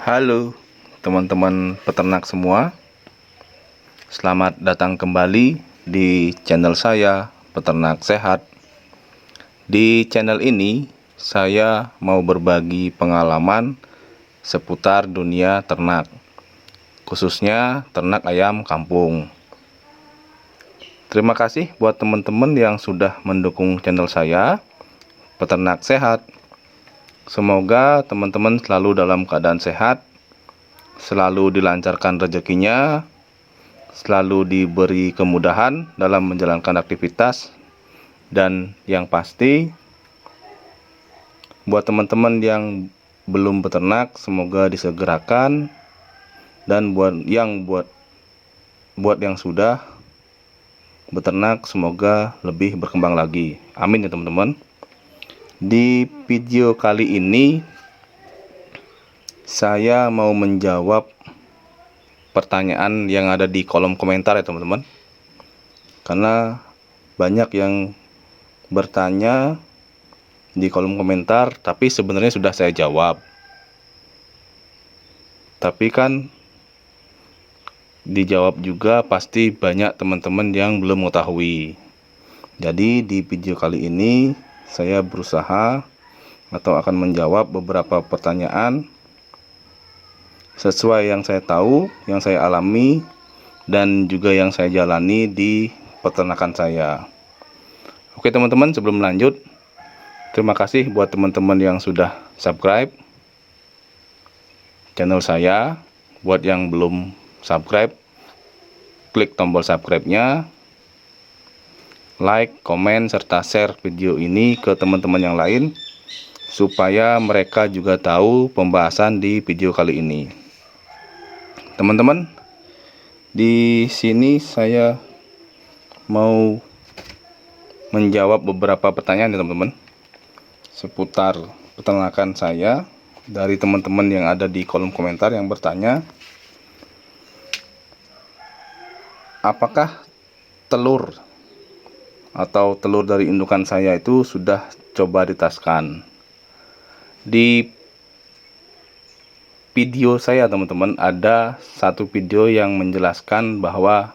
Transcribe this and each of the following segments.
Halo teman-teman peternak semua, selamat datang kembali di channel saya, Peternak Sehat. Di channel ini saya mau berbagi pengalaman seputar dunia ternak, khususnya ternak ayam kampung. Terima kasih buat teman-teman yang sudah mendukung channel saya, Peternak Sehat. Semoga teman-teman selalu dalam keadaan sehat, selalu dilancarkan rezekinya, selalu diberi kemudahan dalam menjalankan aktivitas, dan yang pasti buat teman-teman yang belum beternak semoga disegerakan, dan buat yang sudah beternak semoga lebih berkembang lagi. Amin ya teman-teman. Di video kali ini saya mau menjawab pertanyaan yang ada di kolom komentar ya teman-teman, karena banyak yang bertanya di kolom komentar tapi sebenarnya sudah saya jawab, tapi kan dijawab juga pasti banyak teman-teman yang belum mengetahui. Jadi di video kali ini saya berusaha atau akan menjawab beberapa pertanyaan sesuai yang saya tahu, yang saya alami, dan juga yang saya jalani di peternakan saya. Oke teman-teman, sebelum lanjut, terima kasih buat teman-teman yang sudah subscribe channel saya. Buat yang belum subscribe, klik tombol subscribe-nya, like, komen, serta share video ini ke teman-teman yang lain supaya mereka juga tahu pembahasan di video kali ini. Teman-teman, di sini saya mau menjawab beberapa pertanyaan ya teman-teman seputar peternakan saya dari teman-teman yang ada di kolom komentar yang bertanya, apakah telur atau telur dari indukan saya itu sudah coba ditaskan. Di video saya teman-teman ada satu video yang menjelaskan bahwa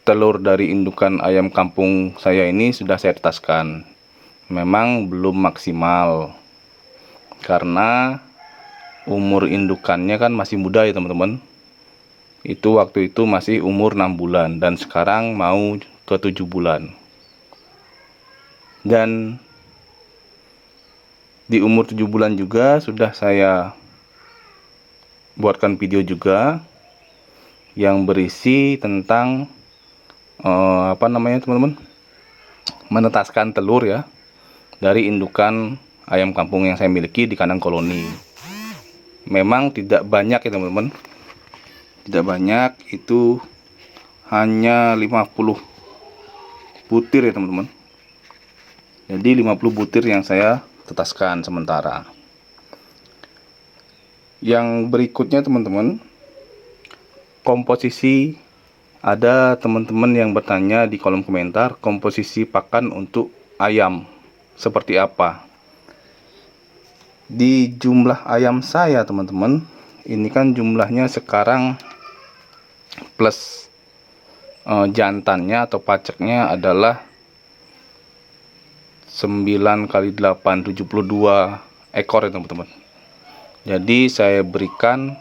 telur dari indukan ayam kampung saya ini sudah saya tetaskan. Memang belum maksimal karena umur indukannya kan masih muda ya teman-teman. Itu waktu itu masih umur 6 bulan dan sekarang mau ke 7 bulan. Dan di umur 7 bulan juga sudah saya buatkan video juga yang berisi tentang teman-teman, menetaskan telur ya dari indukan ayam kampung yang saya miliki di kandang koloni. Memang tidak banyak ya teman-teman, tidak banyak, itu hanya 50 butir ya teman-teman. Jadi 50 butir yang saya tetaskan sementara. Yang berikutnya teman-teman, komposisi. Ada teman-teman yang bertanya di kolom komentar komposisi pakan untuk ayam seperti apa. Di jumlah ayam saya teman-teman, ini kan jumlahnya sekarang plus jantannya atau paceknya adalah 9 kali 8 72 ekor ya teman-teman. Jadi saya berikan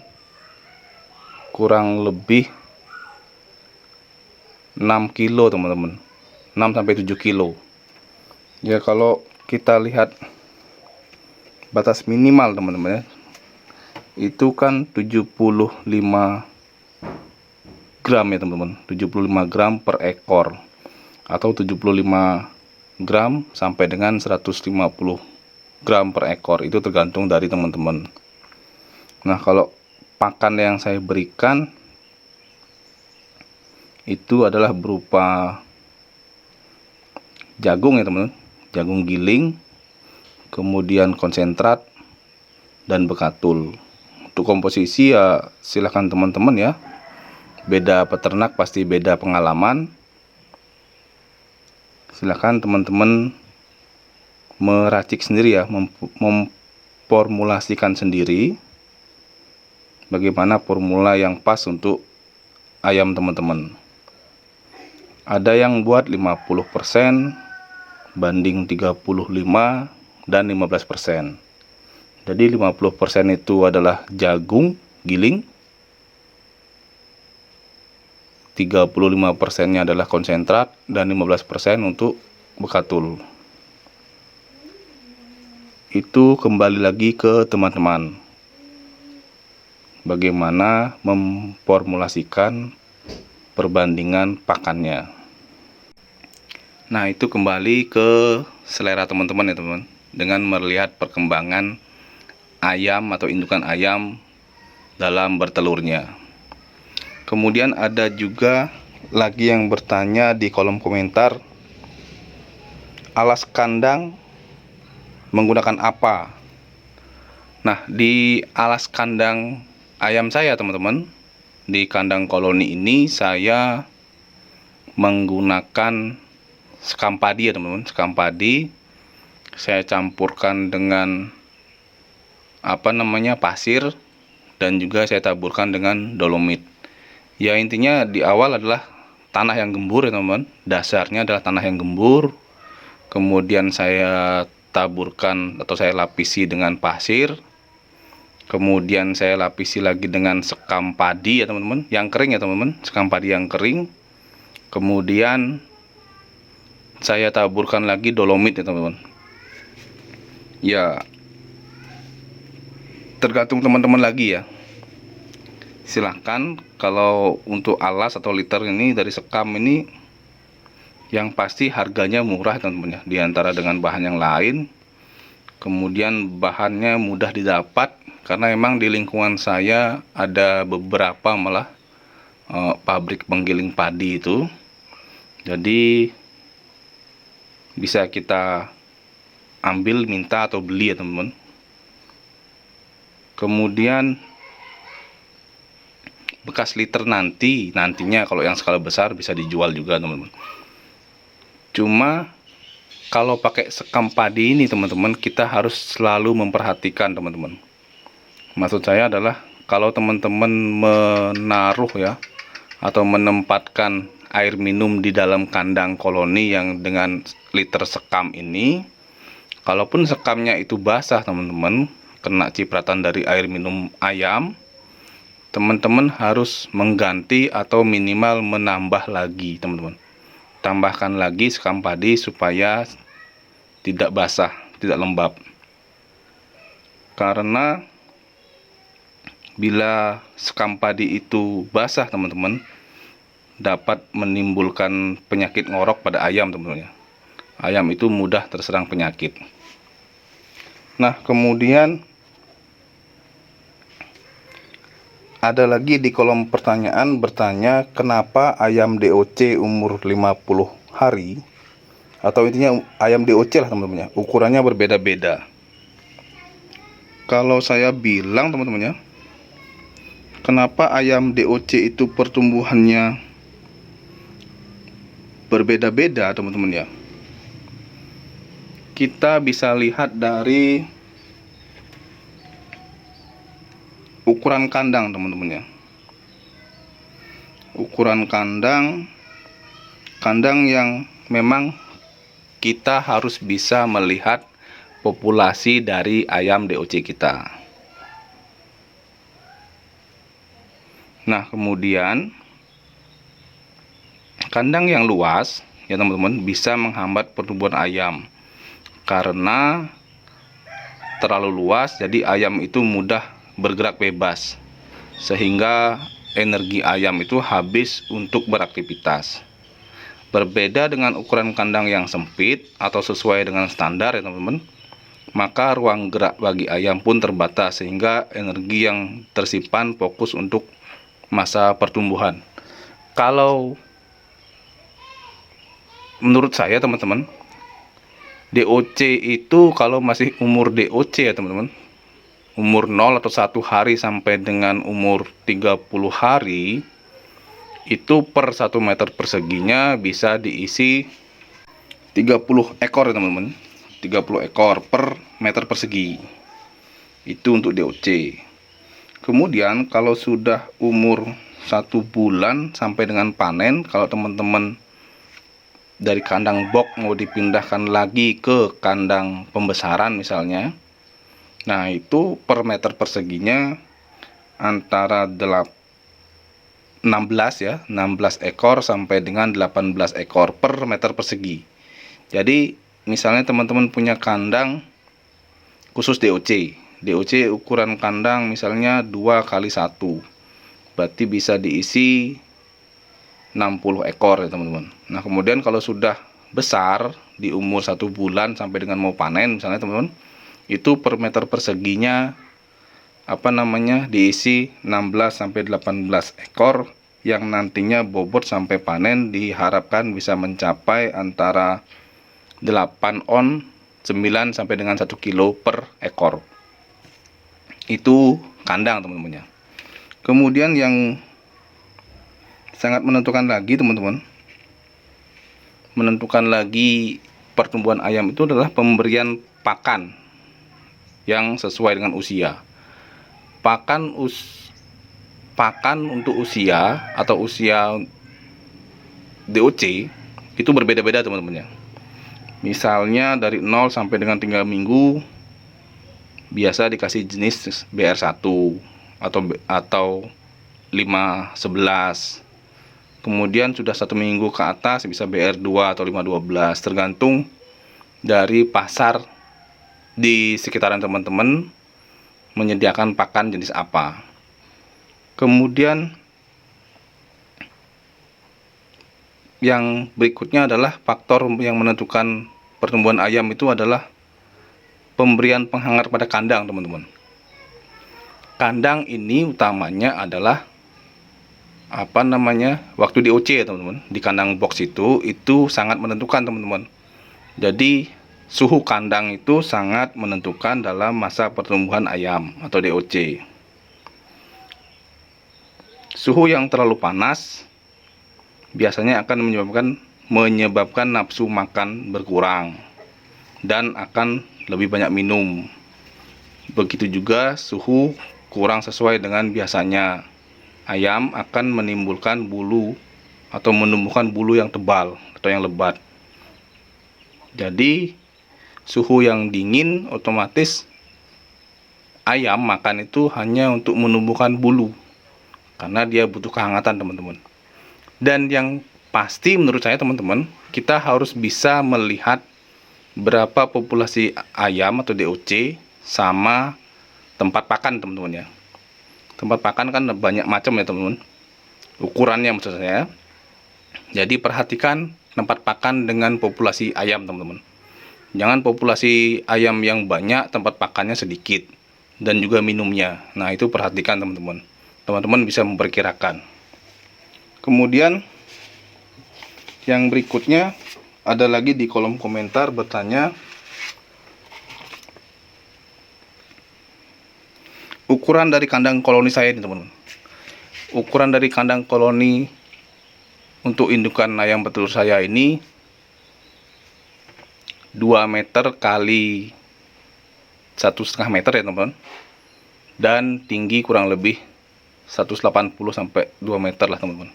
kurang lebih 6 kilo teman-teman, 6 sampai 7 kilo ya. Kalau kita lihat batas minimal teman-teman ya, itu kan 75 gram ya teman-teman, 75 gram per ekor atau 75 gram sampai dengan 150 gram per ekor, itu tergantung dari teman-teman. Nah, kalau pakan yang saya berikan itu adalah berupa jagung ya teman-teman, jagung giling, kemudian konsentrat, dan bekatul. Untuk komposisi ya silahkan teman-teman ya, beda peternak pasti beda pengalaman. Silahkan teman-teman meracik sendiri ya, formulasikan sendiri bagaimana formula yang pas untuk ayam teman-teman. Ada yang buat 50% banding 35 dan 15%. Jadi 50% itu adalah jagung giling, 35%-nya adalah konsentrat, dan 15% untuk bekatul. Itu kembali lagi ke teman-teman, bagaimana memformulasikan perbandingan pakannya. Nah, itu kembali ke selera teman-teman ya teman-teman, dengan melihat perkembangan ayam atau indukan ayam dalam bertelurnya. Kemudian ada juga lagi yang bertanya di kolom komentar, alas kandang menggunakan apa? Nah, di alas kandang ayam saya teman-teman, di kandang koloni ini saya menggunakan sekam padi ya teman-teman. Sekam padi saya campurkan dengan pasir, dan juga saya taburkan dengan dolomit. Ya, intinya di awal adalah tanah yang gembur ya teman-teman. Dasarnya adalah tanah yang gembur. Kemudian saya taburkan atau saya lapisi dengan pasir. Kemudian saya lapisi lagi dengan sekam padi ya teman-teman, yang kering ya teman-teman, sekam padi yang kering. Kemudian saya taburkan lagi dolomit ya teman-teman. Ya, tergantung teman-teman lagi ya. Silahkan, kalau untuk alas atau liter ini dari sekam ini, yang pasti harganya murah teman-teman ya, diantara dengan bahan yang lain. Kemudian bahannya mudah didapat, karena memang di lingkungan saya ada beberapa malah pabrik penggiling padi itu. Jadi bisa kita ambil, minta atau beli ya teman-teman. Kemudian bekas liter nantinya kalau yang skala besar bisa dijual juga teman-teman. Cuma kalau pakai sekam padi ini teman-teman, kita harus selalu memperhatikan teman-teman. Maksud saya adalah kalau teman-teman menaruh ya, atau menempatkan air minum di dalam kandang koloni yang dengan liter sekam ini, kalaupun sekamnya itu basah teman-teman, kena cipratan dari air minum ayam, teman-teman harus mengganti atau minimal menambah lagi teman-teman. Tambahkan lagi sekam padi supaya tidak basah, tidak lembab. Karena bila sekam padi itu basah teman-teman, dapat menimbulkan penyakit ngorok pada ayam teman-teman ya. Ayam itu mudah terserang penyakit. Nah, kemudian ada lagi di kolom pertanyaan bertanya, kenapa ayam DOC umur 50 hari, atau intinya ayam DOC lah teman-teman ya, ukurannya berbeda-beda. Kalau saya bilang teman-teman ya, kenapa ayam DOC itu pertumbuhannya berbeda-beda teman-teman ya? Kita bisa lihat dari ukuran kandang teman-teman ya. Ukuran kandang yang memang kita harus bisa melihat populasi dari ayam DOC kita. Nah, kemudian kandang yang luas ya teman-teman bisa menghambat pertumbuhan ayam, karena terlalu luas jadi ayam itu mudah bergerak bebas, sehingga energi ayam itu habis untuk beraktivitas. Berbeda dengan ukuran kandang yang sempit atau sesuai dengan standar ya teman-teman, maka ruang gerak bagi ayam pun terbatas, sehingga energi yang tersimpan fokus untuk masa pertumbuhan. Kalau menurut saya teman-teman, DOC itu kalau masih umur DOC ya teman-teman, umur 0 atau 1 hari sampai dengan umur 30 hari, itu per 1 meter perseginya bisa diisi 30 ekor ya teman-teman. 30 ekor per meter persegi. Itu untuk DOC. Kemudian kalau sudah umur 1 bulan sampai dengan panen, kalau teman-teman dari kandang box mau dipindahkan lagi ke kandang pembesaran misalnya, nah itu per meter perseginya antara 16 ya, 16 ekor sampai dengan 18 ekor per meter persegi. Jadi misalnya teman-teman punya kandang khusus DOC. DOC ukuran kandang misalnya 2x1, berarti bisa diisi 60 ekor ya teman-teman. Nah kemudian kalau sudah besar di umur 1 bulan sampai dengan mau panen misalnya teman-teman, itu per meter perseginya diisi 16 sampai 18 ekor yang nantinya bobot sampai panen diharapkan bisa mencapai antara 8 on 9 sampai dengan 1 kilo per ekor. Itu kandang teman-teman ya. Kemudian yang sangat menentukan lagi teman-teman, menentukan lagi pertumbuhan ayam itu adalah pemberian pakan yang sesuai dengan usia. Pakan untuk usia atau usia DOC itu berbeda-beda teman-teman ya. Misalnya dari 0 sampai dengan 3 minggu biasa dikasih jenis BR1 atau 511. Kemudian sudah 1 minggu ke atas bisa BR2 atau 512, tergantung dari pasar di sekitaran teman-teman menyediakan pakan jenis apa. Kemudian yang berikutnya adalah faktor yang menentukan pertumbuhan ayam itu adalah pemberian penghangat pada kandang teman-teman. Kandang ini utamanya adalah waktu DOC ya teman-teman. Di kandang box itu sangat menentukan teman-teman. Jadi suhu kandang itu sangat menentukan dalam masa pertumbuhan ayam atau DOC. Suhu yang terlalu panas biasanya akan menyebabkan nafsu makan berkurang dan akan lebih banyak minum. Begitu juga suhu kurang sesuai dengan biasanya, ayam akan menimbulkan bulu atau menumbuhkan bulu yang tebal atau yang lebat. Jadi suhu yang dingin otomatis ayam makan itu hanya untuk menumbuhkan bulu, karena dia butuh kehangatan teman-teman. Dan yang pasti menurut saya teman-teman, kita harus bisa melihat berapa populasi ayam atau DOC sama tempat pakan teman-teman ya. Tempat pakan kan banyak macam ya teman-teman, ukurannya maksud saya. Jadi perhatikan tempat pakan dengan populasi ayam teman-teman. Jangan populasi ayam yang banyak tempat pakannya sedikit dan juga minumnya. Nah itu perhatikan teman-teman. Teman-teman bisa memperkirakan. Kemudian yang berikutnya ada lagi di kolom komentar bertanya ukuran dari kandang koloni saya ini teman-teman. Ukuran dari kandang koloni untuk indukan ayam petelur saya ini 2 meter kali 1,5 meter ya teman-teman, dan tinggi kurang lebih 180 sampai 2 meter lah teman-teman.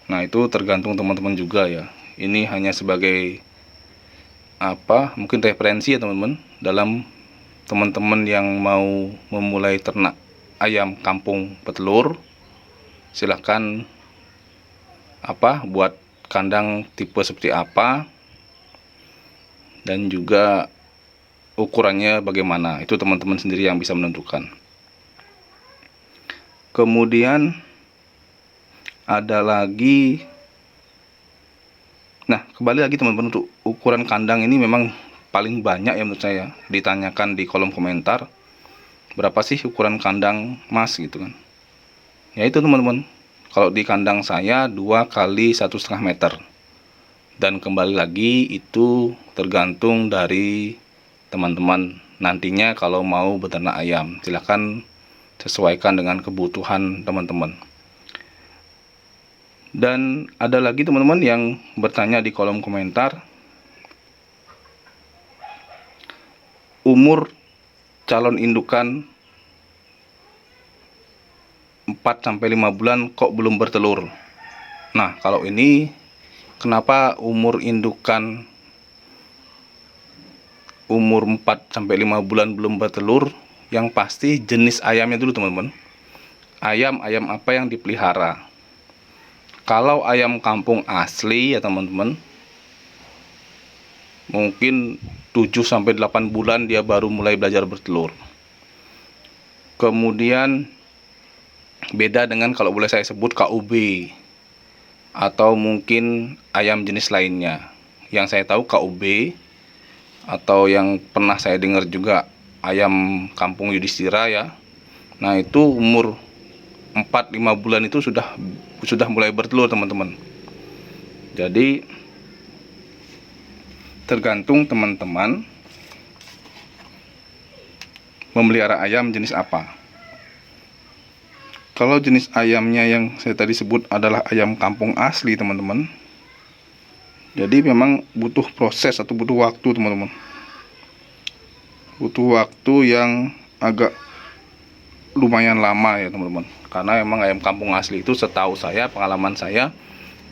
Nah itu tergantung teman-teman juga ya. Ini hanya sebagai mungkin referensi ya teman-teman, dalam teman-teman yang mau memulai ternak ayam kampung petelur. Silahkan buat kandang tipe seperti apa dan juga ukurannya bagaimana, itu teman-teman sendiri yang bisa menentukan. Kemudian ada lagi, nah kembali lagi teman-teman, untuk ukuran kandang ini memang paling banyak ya menurut saya ditanyakan di kolom komentar, berapa sih ukuran kandang mas gitu kan. Ya itu teman-teman, kalau di kandang saya 2 kali 1,5 meter, dan kembali lagi itu tergantung dari teman-teman nantinya kalau mau beternak ayam. Silahkan sesuaikan dengan kebutuhan teman-teman. Dan ada lagi teman-teman yang bertanya di kolom komentar, umur calon indukan 4-5 bulan kok belum bertelur. Nah, kalau ini kenapa umur indukan umur 4-5 bulan belum bertelur? Yang pasti jenis ayamnya dulu, teman-teman. Ayam apa yang dipelihara. Kalau ayam kampung asli ya teman-teman, mungkin 7-8 bulan dia baru mulai belajar bertelur. Kemudian beda dengan kalau boleh saya sebut KUB atau mungkin ayam jenis lainnya. Yang saya tahu KUB atau yang pernah saya dengar juga ayam kampung Yudhistira ya. Nah, itu umur 4-5 bulan itu sudah mulai bertelur, teman-teman. Jadi tergantung teman-teman memelihara ayam jenis apa. Kalau jenis ayamnya yang saya tadi sebut adalah ayam kampung asli, teman-teman, jadi memang butuh proses atau butuh waktu, teman-teman. Butuh waktu yang agak lumayan lama ya, teman-teman. Karena memang ayam kampung asli itu setahu saya, pengalaman saya,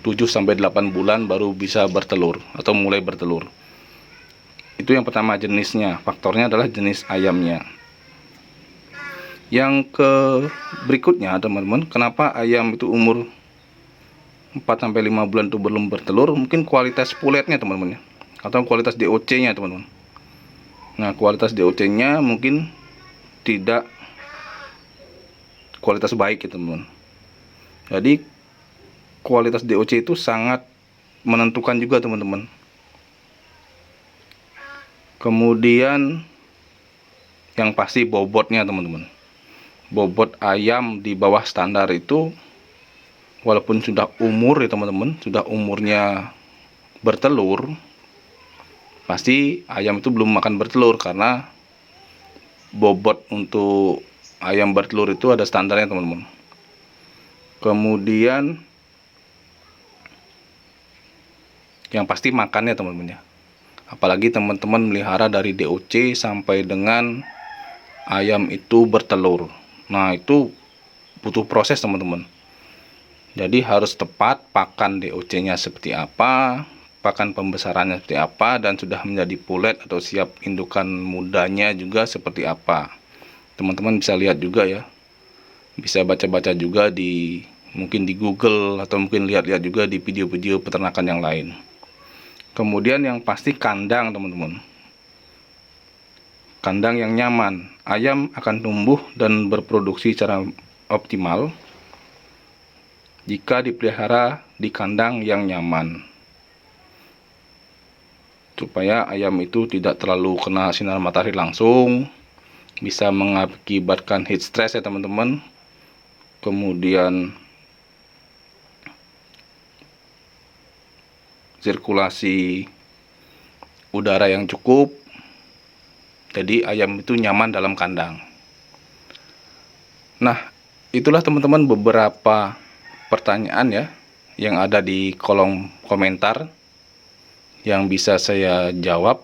7-8 bulan baru bisa bertelur atau mulai bertelur. Itu yang pertama, jenisnya. Faktornya adalah jenis ayamnya. Yang ke berikutnya, teman-teman, kenapa ayam itu umur 4-5 bulan itu belum bertelur? Mungkin kualitas puletnya, teman-teman, atau kualitas DOC-nya, teman-teman. Nah, kualitas DOC-nya mungkin tidak kualitas baik ya, teman-teman. Jadi kualitas DOC itu sangat menentukan juga, teman-teman. Kemudian yang pasti bobotnya, teman-teman. Bobot ayam di bawah standar itu walaupun sudah umur ya, teman-teman, sudah umurnya bertelur, pasti ayam itu belum makan bertelur karena bobot untuk ayam bertelur itu ada standarnya, teman-teman. Kemudian yang pasti makannya, teman-teman ya. Apalagi teman-teman melihara dari DOC sampai dengan ayam itu bertelur. Nah, itu butuh proses, teman-teman. Jadi harus tepat pakan DOC-nya seperti apa, pakan pembesarannya seperti apa, dan sudah menjadi pulet atau siap indukan mudanya juga seperti apa. Teman-teman bisa lihat juga ya. Bisa baca-baca juga mungkin di Google atau mungkin lihat-lihat juga di video-video peternakan yang lain. Kemudian yang pasti kandang, teman-teman. Kandang yang nyaman. Ayam akan tumbuh dan berproduksi secara optimal jika dipelihara di kandang yang nyaman, supaya ayam itu tidak terlalu kena sinar matahari langsung, bisa mengakibatkan heat stress ya, teman-teman. Kemudian sirkulasi udara yang cukup. Jadi ayam itu nyaman dalam kandang. Nah, itulah teman-teman beberapa pertanyaan ya yang ada di kolom komentar yang bisa saya jawab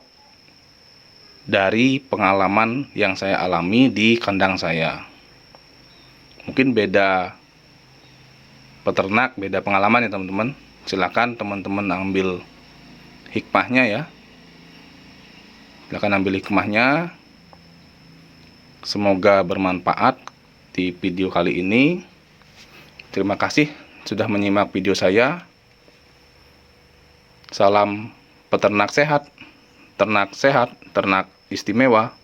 dari pengalaman yang saya alami di kandang saya. Mungkin beda peternak, beda pengalaman ya, teman-teman. Silakan teman-teman ambil hikmahnya ya. Silakan ambil hikmahnya. Semoga bermanfaat di video kali ini. Terima kasih sudah menyimak video saya. Salam peternak sehat, ternak istimewa.